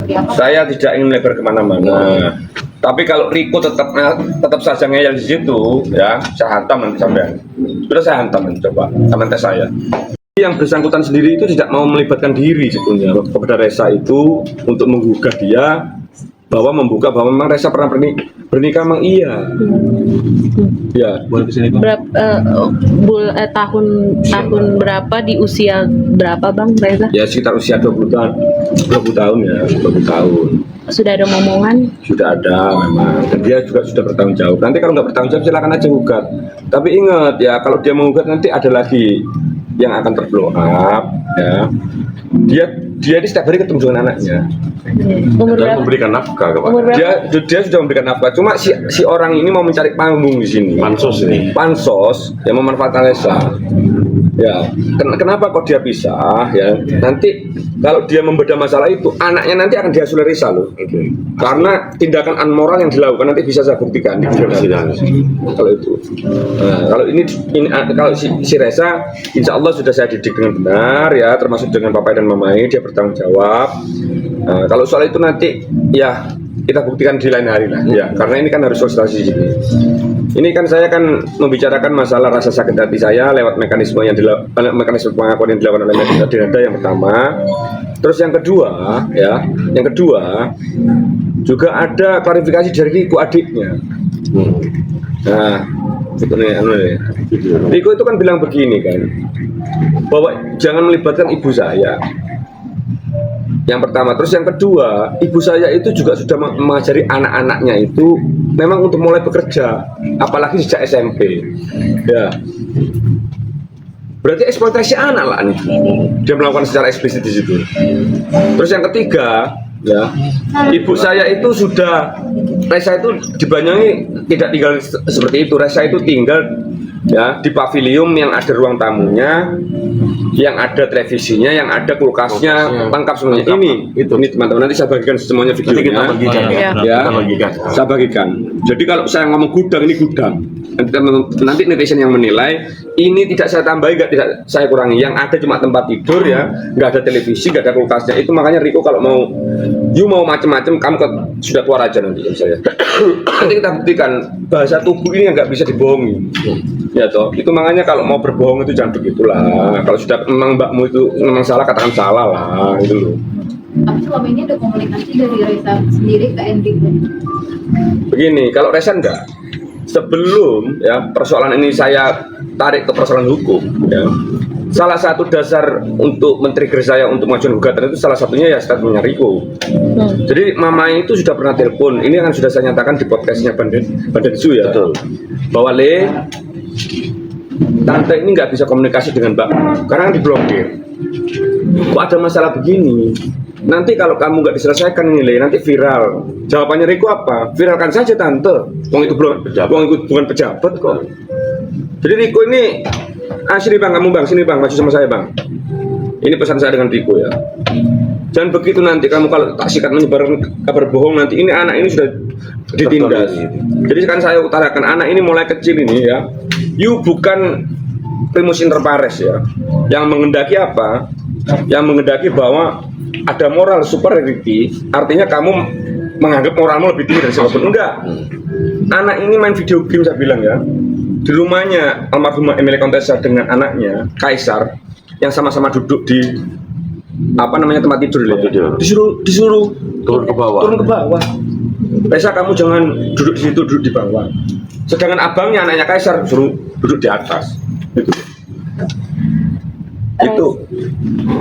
seperti apa? Saya tidak ingin melebar kemana-mana. Tapi kalau Riko tetap saja ngeyel di situ, ya saya hantam nanti sampean. Sudah saya hantam nanti, coba sama tes saya. Yang bersangkutan sendiri itu tidak mau melibatkan diri sebetulnya kepada Reza itu untuk menggugah dia bahwa membuka bahwa memang Reza pernah bernikah memang iya. Ya, boleh kesini Bang. Tahun berapa di usia berapa Bang Reza? Ya sekitar usia 20 tahun ya, 20 tahun. Sudah ada omongan? Sudah ada memang, dan dia juga sudah bertanggung jawab. Nanti kalau nggak bertanggung jawab silakan aja gugat. Tapi ingat ya, kalau dia menggugat nanti ada lagi yang akan terblow up ya. Dia ini setiap hari ketemu dengan anaknya. Dan memberikan nafkah kepada Dia sudah memberikan nafkah. Cuma si orang ini mau mencari panggung di sini. Pansos yang memanfaatkan Reza. Ya, kenapa kok dia pisah ya? Nanti kalau dia membedah masalah itu, anaknya nanti akan diasuh Reza loh. Karena tindakan amoral yang dilakukan nanti bisa saya buktikan di persidangan. Kalau itu, kalau ini kalau si Reza, insya Allah sudah saya didik dengan benar ya, termasuk dengan papai dan mamai, dia bertanggung jawab. Kalau soal itu nanti ya kita buktikan di lain hari lah ya, karena ini kan harus sosialisasi di sini. Ini kan saya kan membicarakan masalah rasa sakit hati saya lewat mekanisme mekanisme pengakuan yang dilakukan oleh Dinda yang pertama. Terus yang kedua ya, juga ada klarifikasi dari Riko adiknya. Nah, Riko itu kan bilang begini kan, bahwa jangan melibatkan ibu saya. Yang pertama, terus yang kedua, ibu saya itu juga sudah mengajari anak-anaknya itu memang untuk mulai bekerja, apalagi sejak SMP. Ya, berarti eksploitasi anak lah nih. Dia melakukan secara eksplisit di situ. Terus yang ketiga, ya, ibu saya itu sudah, Reza itu di Banyuwangi tidak tinggal seperti itu. Reza itu tinggal ya di pavilion yang ada ruang tamunya, yang ada televisinya, yang ada kulkasnya, lengkap semuanya. Ini teman-teman, nanti saya bagikan semuanya videonya. Saya bagikan. Jadi kalau saya ngomong gudang, ini gudang. Nanti netizen yang menilai. Ini tidak saya tambahi, tidak saya kurangi. Yang ada cuma tempat tidur ya, nggak ada televisi, nggak ada kulkasnya. Itu makanya Riko kalau mau macam-macam, kamu sudah keluar aja nanti saya. Nanti kita buktikan bahasa tubuh ini nggak bisa dibohongi. Ya toh, itu makanya kalau mau berbohong itu jangan begitulah. Kalau sudah memang mbakmu itu memang salah, katakan salah lah, itu loh. Tapi selama ini ada komunikasi dari Reza sendiri ke Enrico? Begini, kalau Reza enggak. Sebelum ya persoalan ini saya tarik ke persoalan hukum ya. Salah satu dasar untuk men-trigger saya untuk mengajukan gugatan itu salah satunya ya statementnya Riko. Jadi mama itu sudah pernah telepon. Ini kan sudah saya nyatakan di podcastnya Bandensu ya. Betul. Bahwa tante ini nggak bisa komunikasi dengan mbak karena diblokir. Kok ada masalah begini? Nanti kalau kamu nggak diselesaikan ini nanti viral. Jawabannya Riko apa? Viralkan saja tante. Wong itu bukan pejabat kok. Jadi Riko ini, sini bang, kamu bang, sini bang, maju sama saya bang. Ini pesan saya dengan Riko ya. Jangan begitu nanti kamu kalau tak sikat menyebar kabar bohong nanti ini anak ini sudah ditindas. Jadi kan saya utarakan anak ini mulai kecil ini ya. You bukan primus inter pares ya. Yang mengendaki apa? Yang mengendaki bahwa ada moral superiority, artinya kamu menganggap moralmu lebih tinggi dari siapapun. Enggak. Anak ini main video game saya bilang ya. Di rumahnya almarhumah Emilia Contessa dengan anaknya Kaisar yang sama-sama duduk di tempat tidur ya. Disuruh turun ke bawah. Reza kamu jangan duduk di situ, duduk di bawah. Sedangkan abangnya anaknya Kaisar suruh duduk di atas. Itu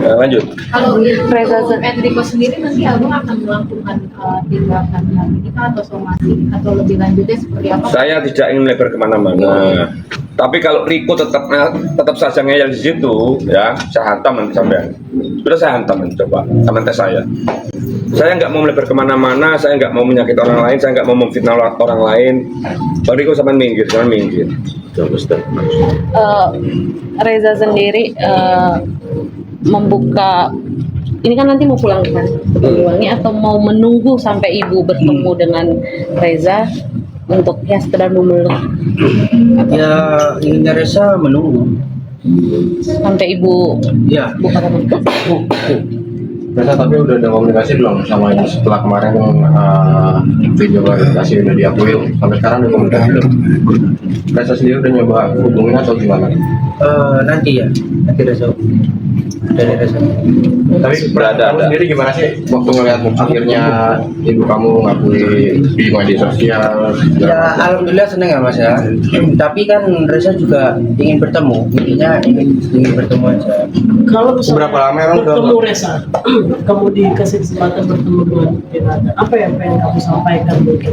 lanjut. Kalau Enrico sendiri nanti abang akan melakukan tindakan kita atau somasi atau lebih lanjutnya seperti apa? Saya tidak ingin melebar kemana-mana. Tapi kalau Riko tetap saja ngeyel di situ, ya saya hantam nanti sampean. Sudah saya hantam nanti, coba sama tes saya. Saya nggak mau melebar kemana-mana, saya nggak mau menyakiti orang lain, saya nggak mau memfitnah orang lain. Bang Riko jangan minggir. Reza sendiri membuka, ini kan nanti mau pulang kan ke Banyuwangi atau mau menunggu sampai ibu bertemu dengan Reza untuk ya sekedar memeluk? Ya inginnya Reza menunggu sampai ibu ya buka Reza, tapi udah ada komunikasi belum sama ibu setelah kemarin video klarifikasi udah diakui, sampai sekarang ada komunikasi belum? Reza sendiri udah nyoba hubungin atau gimana? Nanti Reza dari Reza. Tapi kamu sendiri gimana sih waktu ngeliat akhirnya ibu kamu ngakui di media sosial? Ya alhamdulillah seneng ya Mas ya. Tapi kan Reza juga ingin bertemu, intinya ingin bertemu aja. Kalau misalnya Berapa lama emang bertemu Reza, kamu dikasih kesempatan bertemu dengan Renata, apa yang pengen kamu sampaikan mungkin?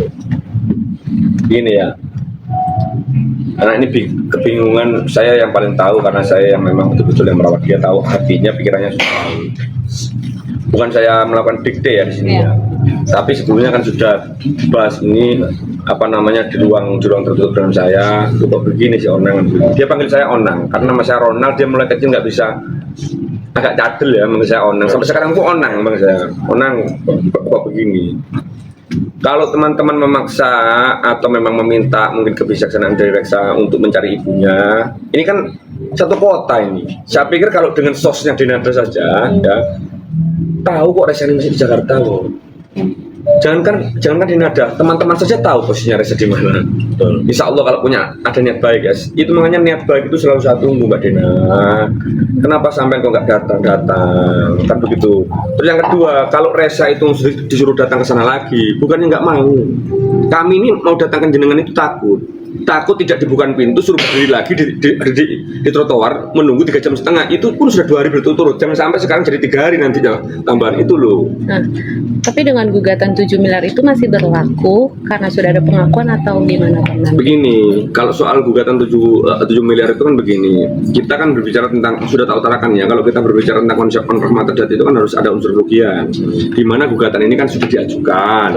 Gini ya, karena ini kebingungan saya yang paling tahu, karena saya yang memang betul-betul yang merawat dia, tahu hatinya, pikirannya sudah tahu. Bukan saya melakukan dikte ya di sini ya, tapi sebelumnya kan sudah bahas ini apa namanya di ruang tertutup dengan saya. Kok begini sih Onang, dia panggil saya Onang karena nama saya Ronald, dia mulai kecil nggak bisa, agak cadel ya manggil saya Onang, sampai sekarang pun Onang bang saya. Onang kok begini. Kalau teman-teman memaksa atau memang meminta mungkin kebijaksanaan dari Reza untuk mencari ibunya, ini kan satu kota ini. Saya pikir kalau dengan sosnya Denada saja, ya tahu kok Reza ini masih di Jakarta kok. Jangankan Denada, teman-teman saja tahu posisinya Reza di mana. Insya Allah kalau punya ada niat baik ya, itu makanya niat baik itu selalu saya tunggu Mbak Dena. Kenapa sampai kok nggak datang? Kan begitu. Terus yang kedua, kalau Reza itu disuruh datang ke sana lagi, bukannya nggak mau. Kami ini mau datangkan jenengan itu takut tidak dibuka pintu, suruh berdiri lagi di trotoar menunggu 3,5 jam. Itu pun sudah 2 hari berturut-turut. Jangan sampai sekarang jadi 3 hari nantinya tambahan itu loh. Nah, tapi dengan gugatan 7 miliar itu masih berlaku karena sudah ada pengakuan atau gimana Bang? Begini, kalau soal gugatan 7 miliar itu kan begini, kita kan berbicara tentang, sudah tahu tarakan ya, kalau kita berbicara tentang konsep konfirmasi data itu kan harus ada unsur kerugian, di mana gugatan ini kan sudah diajukan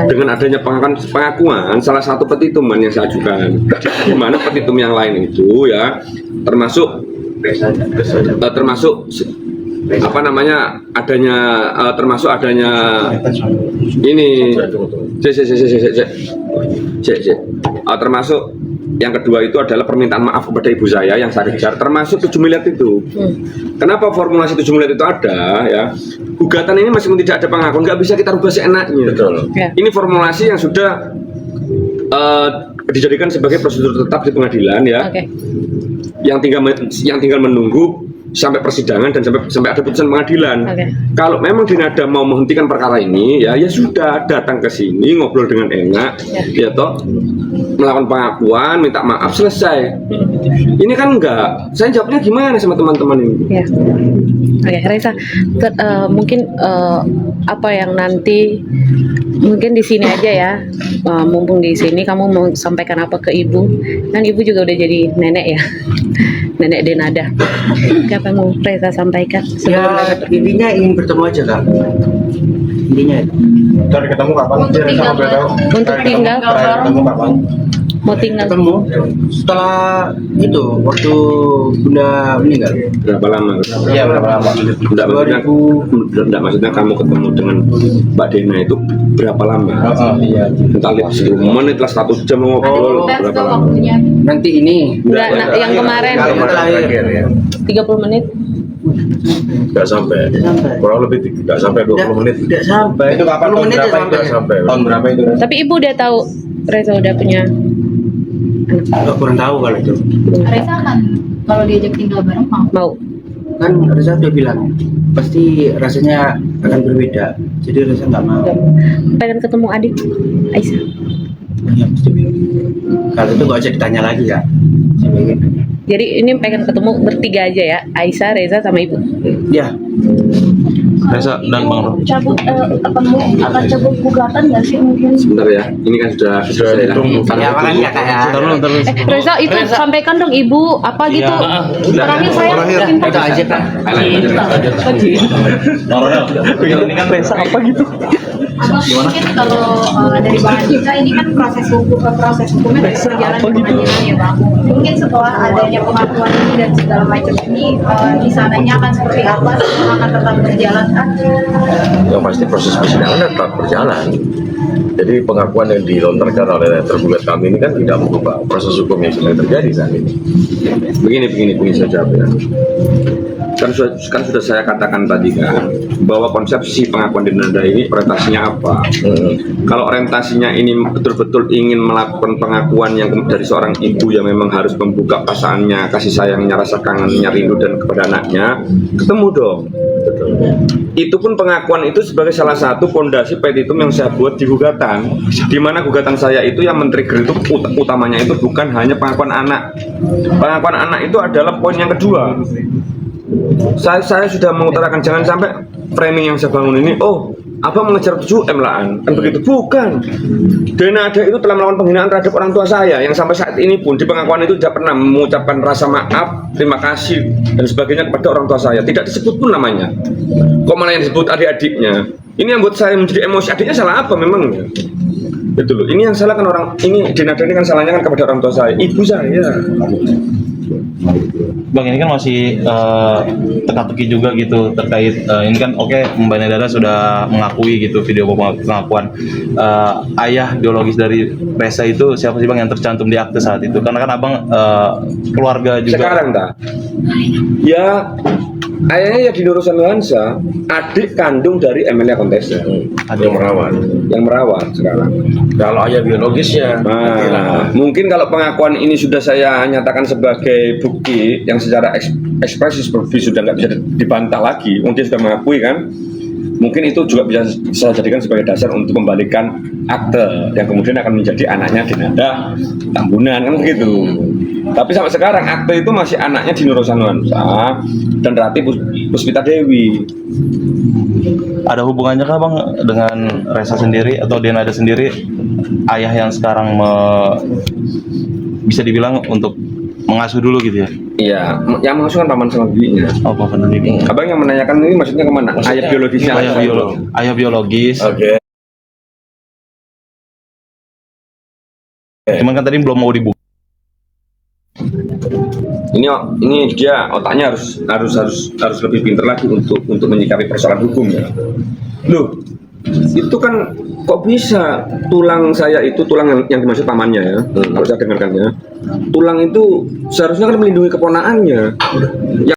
dengan adanya pengakuan salah satu petituman yang saya ajukan, di mana petitum yang lain itu ya termasuk apa namanya termasuk adanya ini termasuk yang kedua itu adalah permintaan maaf kepada ibu saya yang saya kejar, termasuk 7 miliar itu. Kenapa formulasi 7 miliar itu ada ya? Gugatan ini meskipun tidak ada pengakuan, nggak bisa kita rubah seenaknya. Betul. Ini formulasi yang sudah dijadikan sebagai prosedur tetap di pengadilan ya. Yang tinggal menunggu sampai persidangan dan sampai ada putusan pengadilan. Kalau memang Denada mau menghentikan perkara ini ya sudah, datang ke sini ngobrol dengan enak ya toh, melakukan pengakuan, minta maaf, selesai. Ini kan enggak. Saya jawabnya gimana sama teman-teman ini? Ya. Oke, Reza, mungkin apa yang nanti mungkin di sini aja ya, mumpung di sini kamu mau sampaikan apa ke ibu? Kan ibu juga udah jadi nenek ya, nenek Denada. Apa yang mau Reza sampaikan? Ya intinya ingin bertemu aja Kak. Intinya itu. Cari ketemu kapan? Untuk tinggal Ketemu kapan? mau tinggal Ketemu setelah itu waktu Bunda meninggal. Berapa lama? Iya, berapa lama? Enggak maksudnya kamu ketemu dengan Mbak Dena itu berapa lama? Iya. Entah 10 menit lah, 1 jam ngobrol, berapa lama? Nanti ini enggak, yang kemarin Terakhir ya. 30 menit. Nggak sampai, kurang lebih nggak sampai 20 menit. Tidak sampai. Itu kapan? 10 menit Tahun berapa ya itu? sampai. Tahun berapa itu? Tapi ibu udah tahu Reza udah punya. Kurang tahu kalau itu. Reza kan kalau diajak tinggal bareng mau. Kan Reza udah bilang pasti rasanya akan berbeda. Jadi Reza nggak mau. Pengen ketemu adik Aisyah. Ya, pasti bilang. Kalau itu gak usah ditanya lagi ya. Jadi ini pengen ketemu bertiga aja ya, Aisyah, Reza sama ibu. Ya. Reza dan Bang Ron. Cabut akan cabut gugatan nggak sih mungkin? Sebentar ya, ini kan sudah selesai ya. Ya makasih ya Kak ya. Reza itu sampaikan dong ibu apa gitu. Terakhir saya minta Itu aja Kak. ini kan Reza apa gitu. Mungkin kalau dari Bang Andika ini kan proses hukumnya masih berjalan di pengadilan ya Bang. Mungkin setelah adanya pengakuan ini dan segala macam ini di sananya akan seperti apa? Akan tetap berjalan kan? Yang pasti proses persidangan tetap berjalan. Jadi pengakuan yang dilontarkan oleh tergugat kami ini kan tidak mengubah proses hukum yang sedang terjadi saat ini. Begini saya jawab ya. kan sudah saya katakan tadi kan bahwa konsepsi pengakuan dinada ini orientasinya apa. Kalau orientasinya ini betul-betul ingin melakukan pengakuan yang dari seorang ibu yang memang harus membuka perasaannya, kasih sayangnya, rasa kangennya, rindu dan kepada anaknya, ketemu dong. Itu pun pengakuan itu sebagai salah satu fondasi petitum yang saya buat di gugatan, di mana gugatan saya itu yang men-trigger itu utamanya itu bukan hanya pengakuan anak. Pengakuan anak itu adalah poin yang kedua. Saya sudah mengutarakan jangan sampai framing yang saya bangun ini, oh abang mengejar 7M laan, kan begitu? Bukan. Denada itu telah melakukan penghinaan terhadap orang tua saya yang sampai saat ini pun di pengakuan itu tidak pernah mengucapkan rasa maaf, terima kasih dan sebagainya kepada orang tua saya. Tidak disebut pun namanya. Kok malah yang disebut adik-adiknya? Ini yang buat saya menjadi emosi. Adiknya salah apa memang? Itu loh. Ini yang salah kan orang ini Denada ini kan salahnya kan kepada orang tua saya, ibu saya. Bang, ini kan masih teka-teki juga gitu terkait ini kan oke, Mbak Nedara sudah mengakui gitu video pengakuan ayah biologis dari Reza itu siapa sih Bang yang tercantum di akte saat itu? Karena kan Abang keluarga juga. Sekarang ya ayahnya ya di Nurusan Nuansa, adik kandung dari Emilia Contessa, yang merawat sekarang. Kalau ayah biologisnya, Nah, mungkin kalau pengakuan ini sudah saya nyatakan sebagai bukti yang secara ekspresif sudah nggak bisa dibantah lagi, mungkin sudah mengakui kan, mungkin itu juga bisa saya jadikan sebagai dasar untuk membalikan akte yang kemudian akan menjadi anaknya Denada Tambunan kan begitu. Tapi sampai sekarang akte itu masih anaknya di Nurusan Nuansa dan Rati Puspita Dewi. Ada hubungannya kah Bang dengan Reza sendiri atau Denada sendiri, ayah yang sekarang bisa dibilang untuk mengasuh dulu gitu ya? Iya, yang mengasuh kan paman sama bibinya. Oh, paman dan bibi. Abang yang menanyakan ini maksudnya kemana? Ayah biologisnya. Ayah biologis. Oke. Cuman kan tadi belum mau dibuka. Ini dia otaknya harus lebih pintar lagi untuk menyikapi persoalan hukum ya. Loh, itu kan kok bisa tulang saya itu tulang yang dimaksud pamannya ya, kalau saya dengarkan ya, tulang itu seharusnya kan melindungi keponakannya.